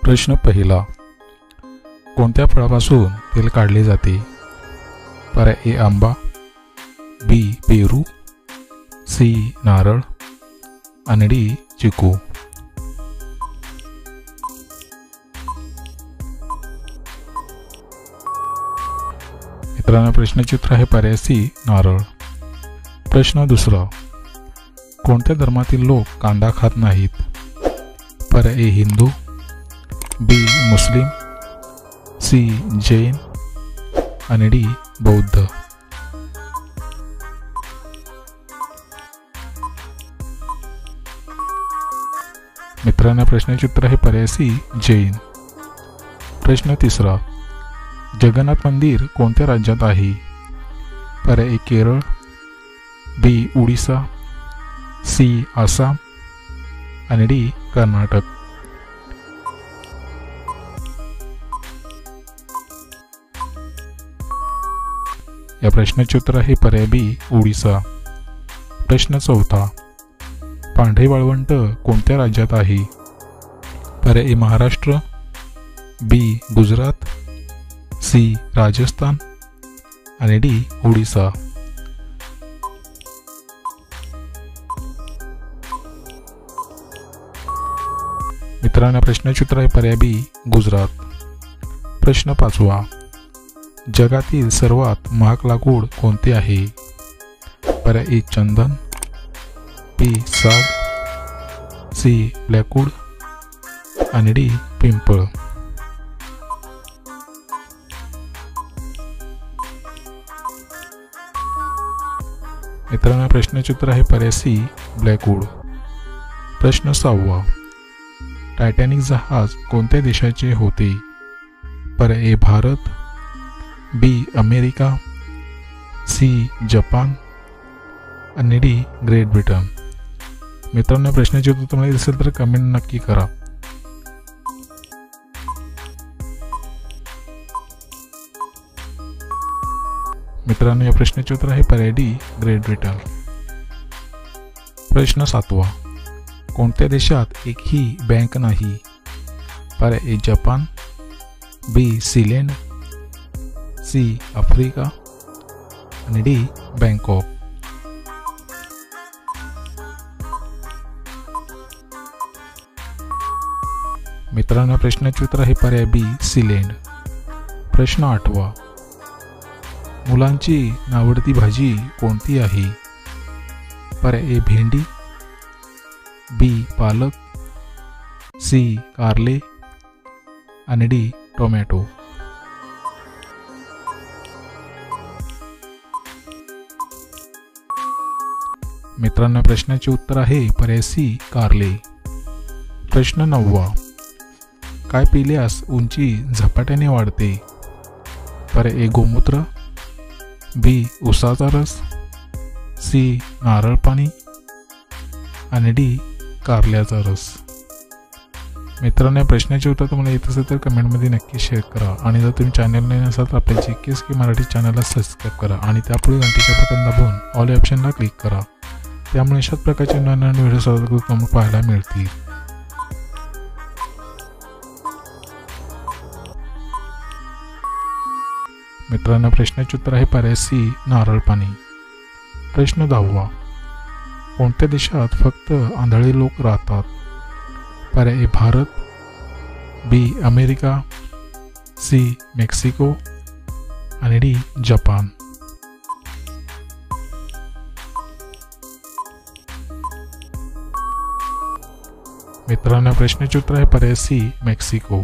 प्रश्न पहिला, कोणत्या फळापासून तेल काढले जाते? पर्याय ए आंबा, बी पेरू, सी नारळ आणि डी चिकू. मित्रांनो प्रश्नाचे उत्तर आहे पर्याय सी नारळ. प्रश्न दुसरा, कोणत्या धर्मातील लोक कांदा खात नाहीत? पर्याय ए हिंदू, बी मुस्लिम, सी जैन आणि डी बौद्ध. मित्रांनो प्रश्नाचे उत्तर आहे पर्याय सी जैन. प्रश्न तिसरा, जगन्नाथ मंदिर कोणत्या राज्यात आहे? पर्याय ए केरळ, बी ओडिसा, सी आसाम आणि डी कर्नाटक. या प्रश्नाचे उत्तर आहे पर्याय बी ओडिसा. प्रश्न चौथा, पांढरे वाळवंट कोणत्या राज्यात आहे? पर्याय ए महाराष्ट्र, बी गुजरात, सी राजस्थान आणि डी ओडिसा. मित्रांनो प्रश्नाचे उत्तर आहे पर्याय बी गुजरात. प्रश्न पाचवा, जगातील सर्वात महाग लाकूड कोणते आहे? पर्याय ए चंदन, बी साग, सी ब्लॅकवूड आणि डी पिंपळ. मित्रांनो प्रश्नाचे उत्तर आहे पर्याय सी ब्लॅकवूड. प्रश्न सहावा, टायटॅनिक जहाज कोणत्या देशाचे होते? पर्याय ए भारत, बी अमेरिका, सी जपान आणि डी ग्रेट ब्रिटन. मित्रांनो प्रश्नाचे उत्तर तुम्हाला येत असेल तर कमेंट नक्की करा. मित्रांनो या प्रश्नाचे उत्तर आहे पर्याय डी ग्रेट ब्रिटन. प्रश्न सातवा, कोणत्या देशात एकही बँक नाही? पर्याय ए जपान, बी सीलँड, सी आफ्रिका आणि डी बँकॉक. मित्रांनो प्रश्नाचे उत्तर आहे पर्याय बी सीलँड. प्रश्न आठवा, मुलांची आवडती भाजी कोणती आहे? पर्याय ए भेंडी, बी पालक, सी कारले आणि डी टोमॅटो. मित्रांनो प्रश्नाचे उत्तर आहे पर्याय सी कारले. प्रश्न नववा, काय पिल्यास उंची झपाट्याने वाढते? पर्याय ए गोमूत्र, बी उसाचा रस, सी नारळ पाणी आणि डी कारल्याचा रस. मित्रांनो या प्रश्नाचे उत्तर तुम्हाला येत असेल तर कमेंटमध्ये नक्की शेअर करा आणि जर तुम्ही चॅनल नवीन असाल तर आपल्या GKSK मराठी चॅनलला सबस्क्राईब करा आणि त्यापुढे घंटीच्या बटन दाबून ऑल ऑप्शनला क्लिक करा. त्यामुळे अशाच प्रकारचे नवीन व्हिडिओ सर्वात तुम्हाला पाहायला मिळतील. मित्रांनो प्रश्नाचे उत्तर आहे पर्याय सी नारळ पाणी. प्रश्न 10वा, कोणत्या देशात फक्त आंधळे लोक राहतात? पर्याय ए भारत, बी अमेरिका, सी मेक्सिको आणि डी जपान. मित्रांनो प्रश्नाचे उत्तर आहे पर्याय सी मेक्सिको.